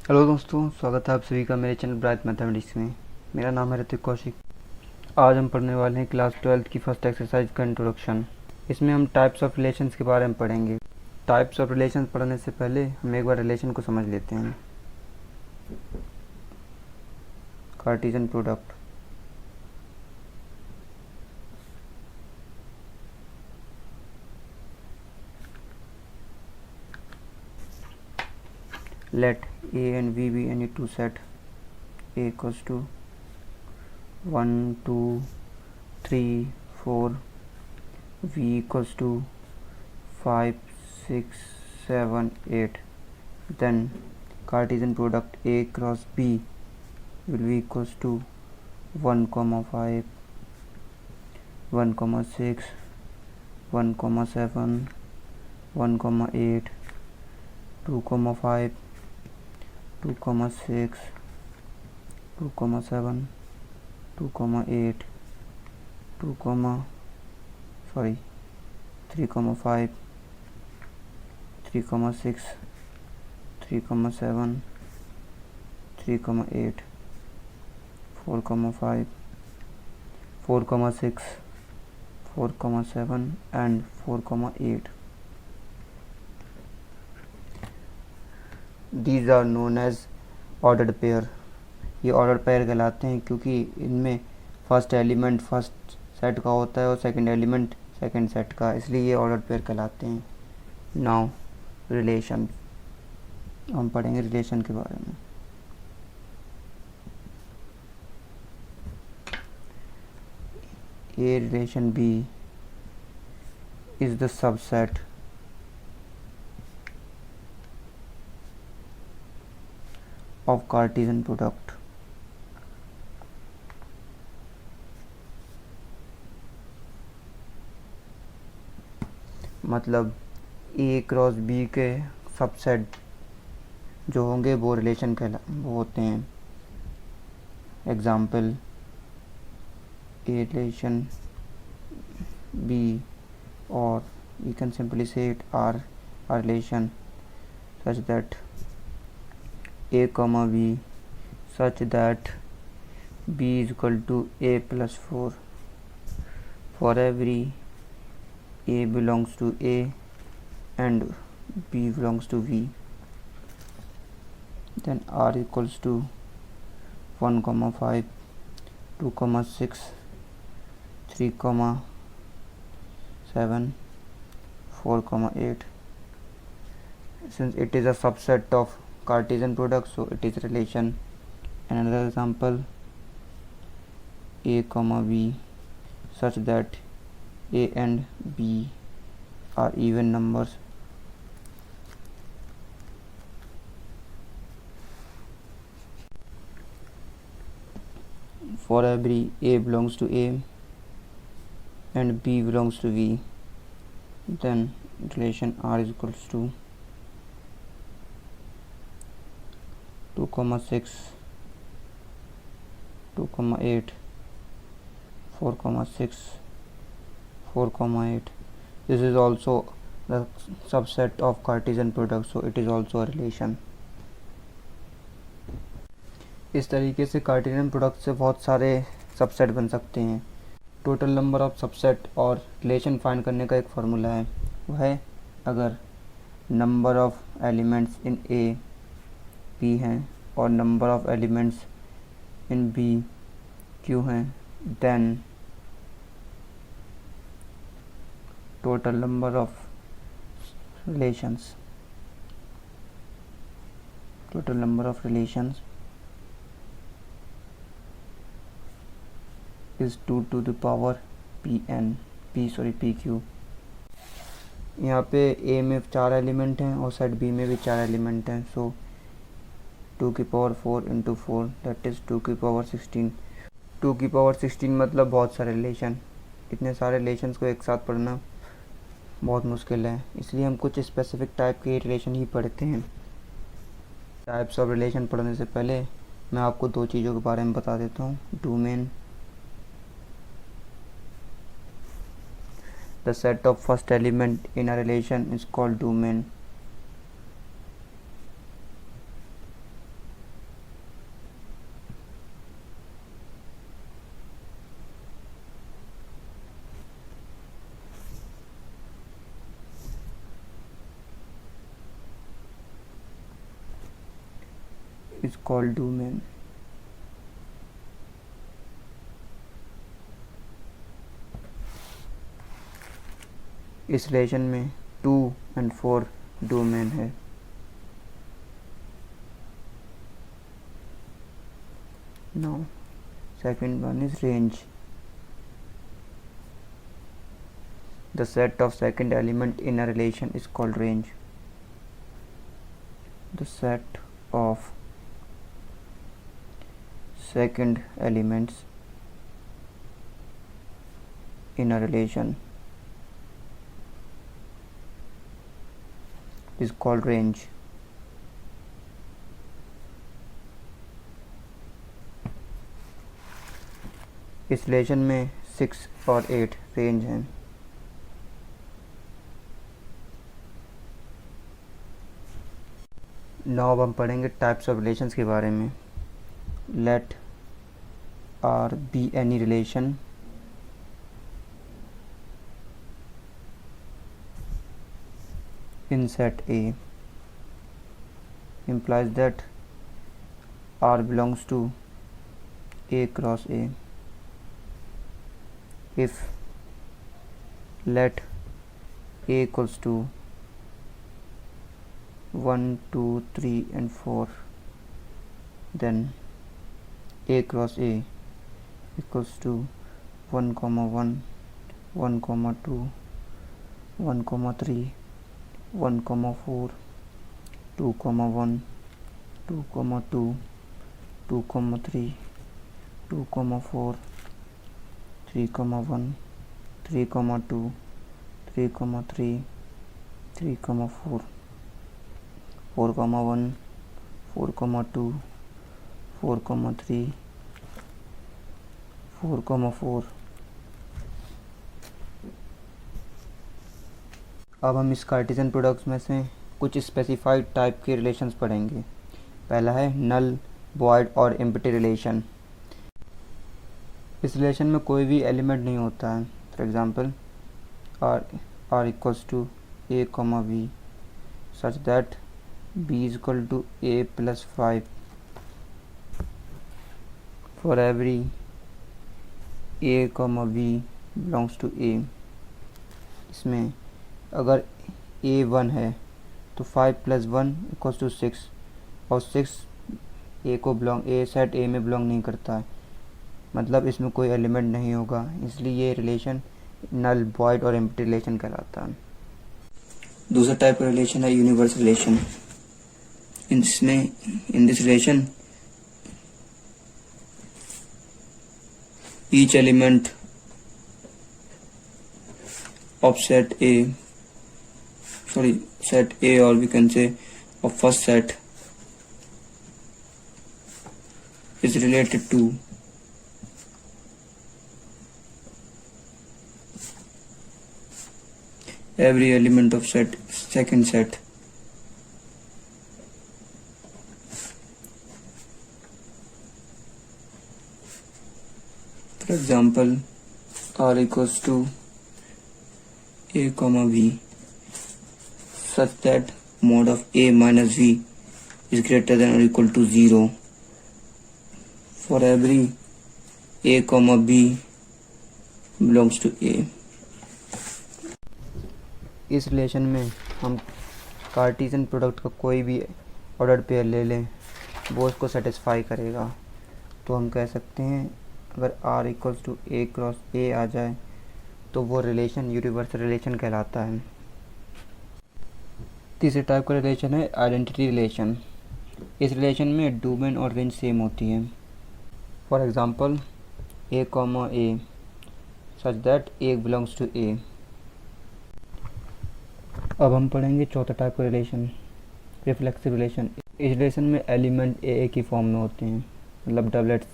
Hello दोस्तों, स्वागत है आप सभी का मेरे चैनल ब्राइट मैथमेटिक्स में। मेरा नाम है ऋतिक कौशिक। आज हम पढ़ने वाले हैं क्लास 12 की फर्स्ट एक्सरसाइज का इंट्रोडक्शन। इसमें हम टाइप्स ऑफ रिलेशंस के बारे में पढ़ेंगे। टाइप्स ऑफ रिलेशंस पढ़ने से पहले हम एक बार रिलेशन को समझ लेते हैं। Cartesian product. Let A and V be any two set. A equals to 1, 2, 3, 4. V equals to 5, 6, 7, 8. Then Cartesian product A cross B will be equals to 1, 5, 1, 6, 1, 7, 1, 8, 2, 5, 2, 6, 2, 7, 2, 8, 2, 3, 5, 3, 6, 3, 7, 3, 8, 4, 5, 4, 6, 4, 7 and 4, 8. These are known as ordered pair. ये order pair कहलाते हैं क्योंकि इनमें first element first set का होता है और second element second set का, इसलिए ये ऑर्डर पेयर कहलाते हैं। नाउ रिलेशन, हम पढ़ेंगे रिलेशन के बारे में। A relation B is the subset of Cartesian product. मतलब A क्रॉस B के सबसेट जो होंगे वो रिलेशन वो होते हैं। Example A relation B, or you can simply say it R a relation such that A comma B such that B is equal to A plus 4 for every A belongs to A and B belongs to V. Then R equals to 1, 5, 2, 6, 3, 7, 4, 8. Since it is a subset of Cartesian product, so it is relation. Another example, A comma B such that A and B are even numbers. For every A belongs to A and B belongs to V, then relation R is equals to 2, 6, 2, 8, 4, 6, 4, 8. This is also the subset of Cartesian product, so it is also a relation. इस तरीके से Cartesian product से बहुत सारे subset बन सकते हैं। Total number of subset और रिलेशन फाइंड करने का एक फार्मूला है, वह है अगर number of elements in A P हैं और number of elements in B Q हैं, then total number of relations is 2 to the power PQ। यहाँ पे A में 4 एलिमेंट हैं और सेट B में भी 4 एलिमेंट हैं, सो 2 की पावर 4 इंटू 4 दैट इज़ 2 की पावर 16। 2 की पावर 16 मतलब बहुत सारे रिलेशन। इतने सारे रिलेशंस को एक साथ पढ़ना बहुत मुश्किल है, इसलिए हम कुछ स्पेसिफिक टाइप के रिलेशन ही पढ़ते हैं। टाइप्स ऑफ रिलेशन पढ़ने से पहले मैं आपको दो चीज़ों के बारे में बता देता हूँ। Domain, the set of first element in a relation is called domain. is called domain. इस रिलेशन में 2 and 4 डोमेन है. Now second one is range. The set of second element in a relation is called range. The set of second elements in a relation is called range. इस relation में 6 और 8 range हैं. Now अब हम पढ़ेंगे types of relations के बारे में. Let R be any relation in set A implies that R belongs to A cross A. If let A equals to 1, 2, 3 and 4, then A cross A equals to 1, 1, 1, 2, 1, 3, 1, 4, 2, 1, 2, 2, 2, 3, 2, 4, 3, 1, 3, 2, 3, 3, 3, 4, 4, 1, 4, 2, 4, 3, 4, 4. अब हम इस Cartesian products में से कुछ specified type के relations पढ़ेंगे. पहला है नल, वॉइड और एम्प्टी रिलेशन. इस रिलेशन में कोई भी एलिमेंट नहीं होता है. For example R equals to A comma B such that B is equal to A plus 5 for every A comma B belongs to A. इसमें अगर ए 1 है तो 5 + 1 इक्वल्स टू 6 और 6 ए सेट ए में बिलोंग नहीं करता है, मतलब इसमें कोई एलिमेंट नहीं होगा. इसलिए ये रिलेशन नल, वॉइड और एम्प्टी रिलेशन कहलाता है. दूसरा टाइप का रिलेशन है universal relation. In this relation each element of set A, or we can say of first set, is related to every element of second set. For example, R equals to A comma V such that mod of A minus V is greater than or equal to 0 for every A comma B belongs to A. इस relation में हम Cartesian product का कोई भी order pair ले लें वो उसको सेटिस्फाई करेगा. तो हम कह सकते हैं अगर R equals to A cross A आ जाए तो वो रिलेशन यूनिवर्सल रिलेशन कहलाता है. तीसरे टाइप का रिलेशन है आइडेंटिटी रिलेशन. इस रिलेशन में डोमेन और रेंज सेम होती है. For example A comma A such that A belongs to A. अब हम पढ़ेंगे चौथा टाइप का रिलेशन, रिफ्लेक्सिव रिलेशन. इस रिलेशन में एलिमेंट ए की फॉर्म में होते हैं, मतलब डबलेट्स.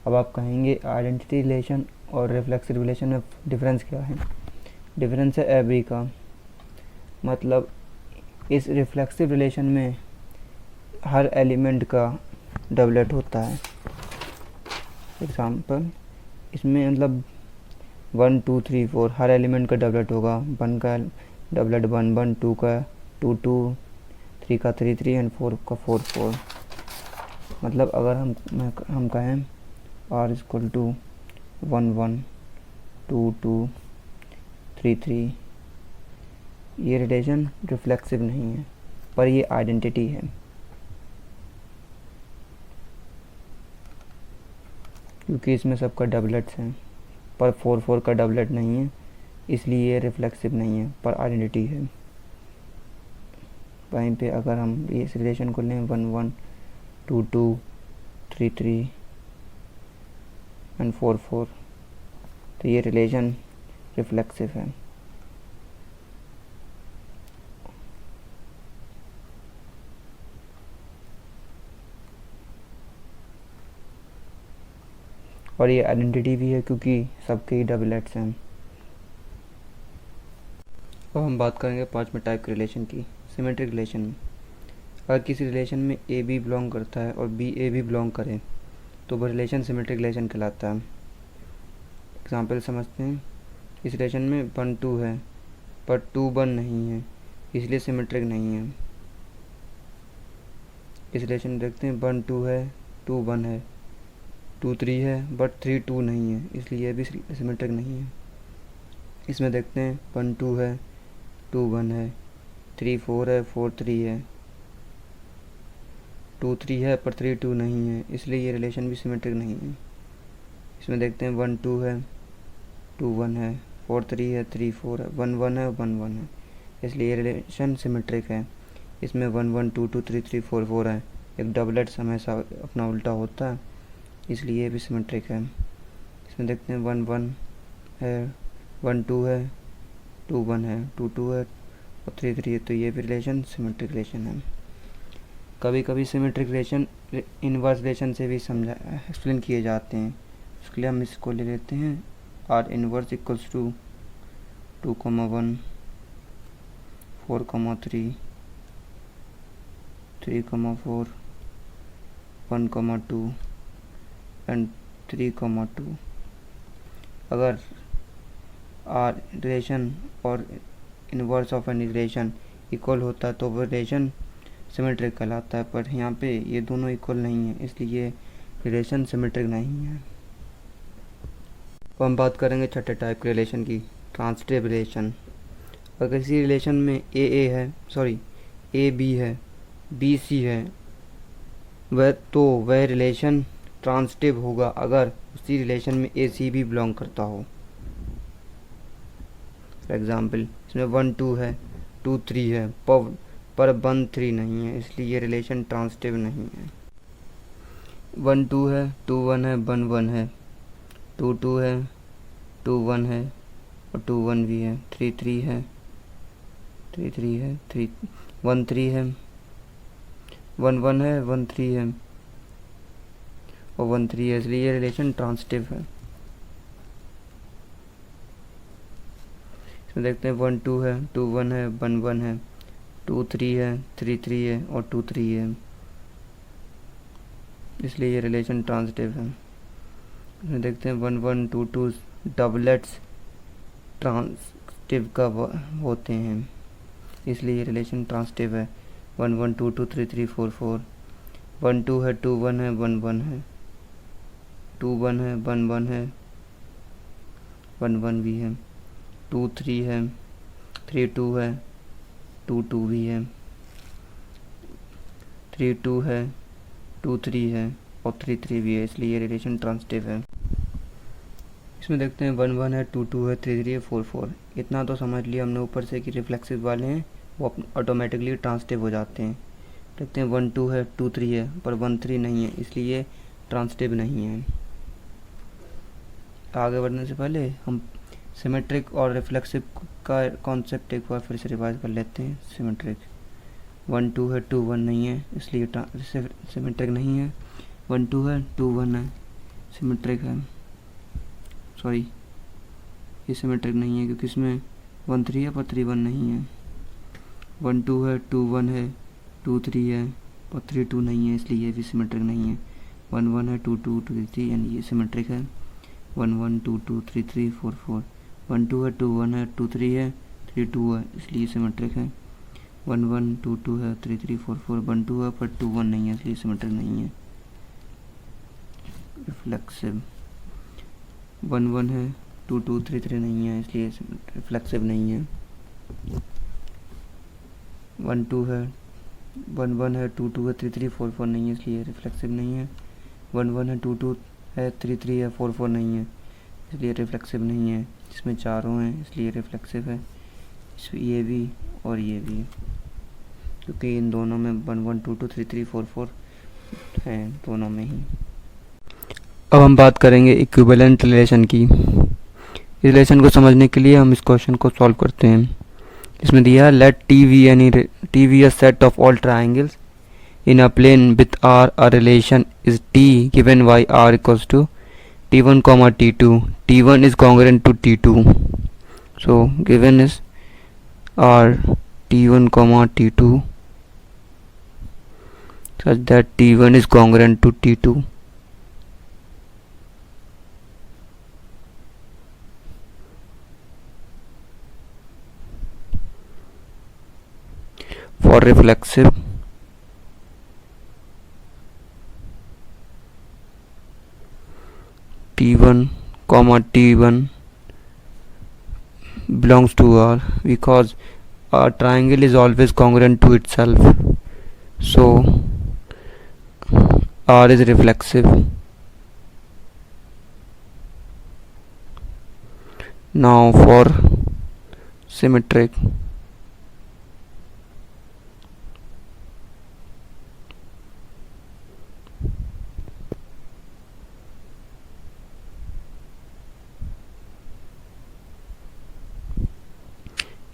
अब आप कहेंगे आइडेंटिटी रिलेशन और रिफ्लेक्सिव रिलेशन में डिफरेंस क्या है. डिफरेंस है एवरी का. मतलब इस रिफ्लेक्सिव रिलेशन में हर एलिमेंट का डबलेट होता है. एग्जांपल इसमें मतलब 1, 2, 3, 4 हर एलिमेंट का डबलेट होगा. 1 का डबलेट 1, 1, 2 का 2, 2, 3 का 3, 3 एंड 4 का 4, 4. मतलब अगर हम कहें R इक्वल टू 1 1 2 2 3 3, ये रिलेशन रिफ्लेक्सिव नहीं है पर ये आइडेंटिटी है, क्योंकि इसमें सबका डबलेट्स हैं पर 4 4 का डबलेट नहीं है, इसलिए ये रिफ्लेक्सिव नहीं है पर आइडेंटिटी है। वहीं पे अगर हम इस रिलेशन को लें 1 1 2 2 3 3 एंड 4 4, तो ये रिलेशन रिफ्लेक्सिव है। और ये आइडेंटिटी भी है क्योंकि सबके ही डबलेट्स हैं। अब हम बात करेंगे 5वें टाइप के रिलेशन की, सिमेट्रिक रिलेशन में। अगर किसी रिलेशन में ए बी बिलोंग करता है और बी ए भी बिलोंग करे तो वह रिलेशन सिमेट्रिक रिलेशन कहलाता है। एग्जाम्पल समझते हैं। इस रिलेशन में 1 2 है पर 2 1 नहीं है, इसलिए सिमेट्रिक नहीं है। इस रिलेशन में देखते हैं 1 2 है 2 1 है, 2 3 है बट 3 2 नहीं है, इसलिए यह भी सिमेट्रिक नहीं है। इसमें देखते हैं 1 2 है 2 1 है, 3 4 है 4 3 है, 2 3 है पर 3 2 नहीं है, इसलिए ये रिलेशन भी सिमेट्रिक नहीं है। इसमें देखते हैं 1 2 है 2 1 है, 4 3 है 3 4 है, 1 1 है 1 1 है, इसलिए ये रिलेशन सिमेट्रिक है। इसमें 1 1 2 2 3 3 4 4 है, एक डबलेट हमेशा अपना उल्टा होता है, इसलिए ये भी सिमेट्रिक है। इसमें देखते हैं 1 1 है 1 2 है 2 1 है 2 2 है और 3 3 है, तो ये भी रिलेशन सिमेट्रिक रिलेशन है। कभी कभी सिमेट्रिक रिलेशन इनवर्स रिलेशन से भी एक्सप्लेन किए जाते हैं। उसके लिए हम इसको ले लेते हैं R inverse equals to 2 1 4 3 3 4 1 2 and 3 2। अगर आर रिलेशन और inverse of an relation equal होता है तो वो रिलेशन सिमेट्रिक कहलाता है, पर यहाँ पे ये दोनों इक्वल नहीं है, इसलिए रिलेशन सिमेट्रिक नहीं है। अब हम बात करेंगे 6ठे टाइप के रिलेशन की, ट्रांसिटिव रिलेशन। अगर किसी रिलेशन में ए बी है बी सी है वह रिलेशन ट्रांसिटिव होगा अगर उसी रिलेशन में ए सी भी बिलोंग करता हो। फॉर एग्ज़ाम्पल इसमें 1 2 है 2 3 है पर 1 3 नहीं है, इसलिए ये रिलेशन ट्रांसिटिव नहीं है। 1 2 है 2 1 है 1 1 है, 2 2 है 2 1 है और 2 1 भी है, 3 3 है 3 3 है 1 3 है 1 1 है 1 3 है और 1 3 है, इसलिए ये रिलेशन ट्रांसिटिव है। इसमें देखते हैं 1 2 है 2 1 है 1 1 है, 2 3 है 3 3 है और 2 3 है, इसलिए ये रिलेशन ट्रांसिटिव है। इसमें देखते हैं 1 1 2 2 डबलेट्स ट्रांसिटिव का होते हैं, इसलिए ये रिलेशन ट्रांसिटिव है। 1 1 2 2 3 3 4 4, 1 2 है 2 1 है 1 1 है, 2 1 है 1 1 है 1 1 भी है, 2 3 है 3 2 है 2 2 भी है, 3 2 है 2 3 है और 3 3 भी है, इसलिए ये रिलेशन ट्रांसिटिव है। इसमें देखते हैं 1 1 है 2 2 है 3 3 है 4 4। इतना तो समझ लिया हमने ऊपर से कि रिफ्लेक्सिव वाले हैं वो ऑटोमेटिकली ट्रांसिटिव हो जाते हैं। देखते हैं 1 2 है 2 3 है पर 1 3 नहीं है, इसलिए ट्रांसिटिव नहीं है। आगे बढ़ने से पहले हम सिमेट्रिक और रिफ्लेक्सिव का कॉन्सेप्ट एक बार फिर से रिवाइज कर लेते हैं। सिमेट्रिक 1 2 है 2 1 नहीं है, इसलिए सिमेट्रिक नहीं है। 1 2 है 2 1 है, सिमेट्रिक है। ये सिमेट्रिक नहीं है क्योंकि इसमें 1 3 है पर 3 1 नहीं है। 1 2 है 2 1 है 2 3 है और 3 2 नहीं है, इसलिए ये भी सिमेट्रिक नहीं है। 1 1 है 2 2 3 3 यानी ये सिमेट्रिक है। 1 1 2 2 3 3 4 4, 1 2 है 2 1 है 2 3 है 3 2 है, इसलिए सिमेट्रिक है। 1 1 2 2 है 3 3 4 4, 1 2 है पर 2 1 नहीं है, इसलिए सिमेट्रिक नहीं है। रिफ्लेक्सिव। 1 1 है, 2 2 3 3 नहीं है, इसलिए रिफ्लेक्सिव नहीं है। 1 2 है, 1 1 है, 2 2 है, 3 3 4 4 नहीं है, इसलिए रिफ्लेक्सिव नहीं है। 1 1 है, 2 2 है, 3 3 है, 4 4 नहीं है, इसलिए रिफ्लेक्सिव नहीं है। इसमें चारों हैं, इसलिए रिफ्लेक्सिव है। ये भी और ये भी, क्योंकि इन दोनों में 1 1 2 2 3 3 4 4 हैं, दोनों में ही। अब हम बात करेंगे इक्विवेलेंट रिलेशन की। रिलेशन को समझने के लिए हम इस क्वेश्चन को सॉल्व करते हैं। इसमें दिया let T be a set of all triangles in a plane with R. A relation is T given by R equals to T1 comma T2. T1 is congruent to T2. So given is R T1 comma T2 such that T1 is congruent to T2. For reflexive, T1 comma T1 belongs to R because a triangle is always congruent to itself. So R is reflexive. Now for symmetric,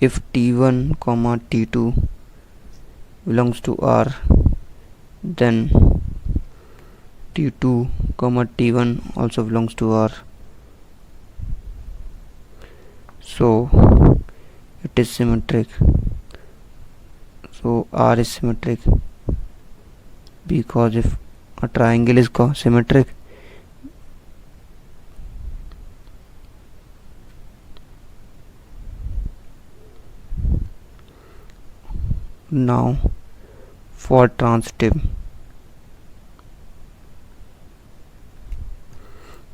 if T1 comma T2 belongs to R, then T2 comma T1 also belongs to R. So it is symmetric. So R is symmetric because if a triangle is symmetric, now for transitive,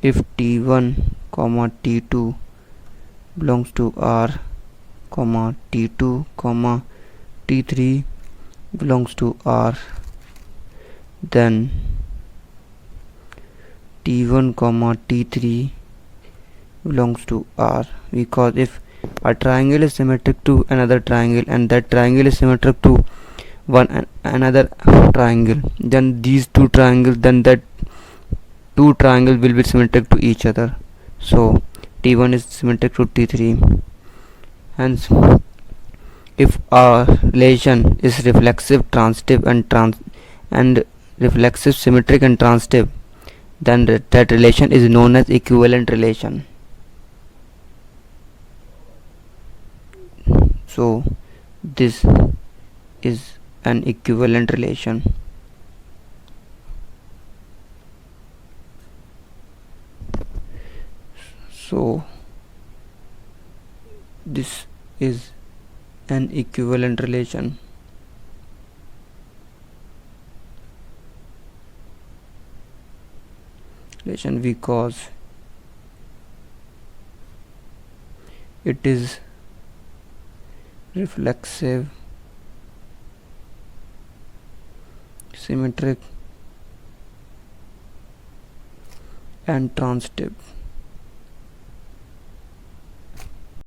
if T1 comma T2 belongs to R comma T2 comma T3 belongs to R, then T1 comma T3 belongs to R, because if a triangle is symmetric to another triangle and that triangle is symmetric to another triangle, then these two triangles, then that two triangles will be symmetric to each other. So T1 is symmetric to T3. Hence, if a relation is reflexive, transitive and reflexive, symmetric and transitive, then that relation is known as equivalent relation. So this is an equivalent relation. So this is an equivalent relation. Because it is reflexive, symmetric and transitive.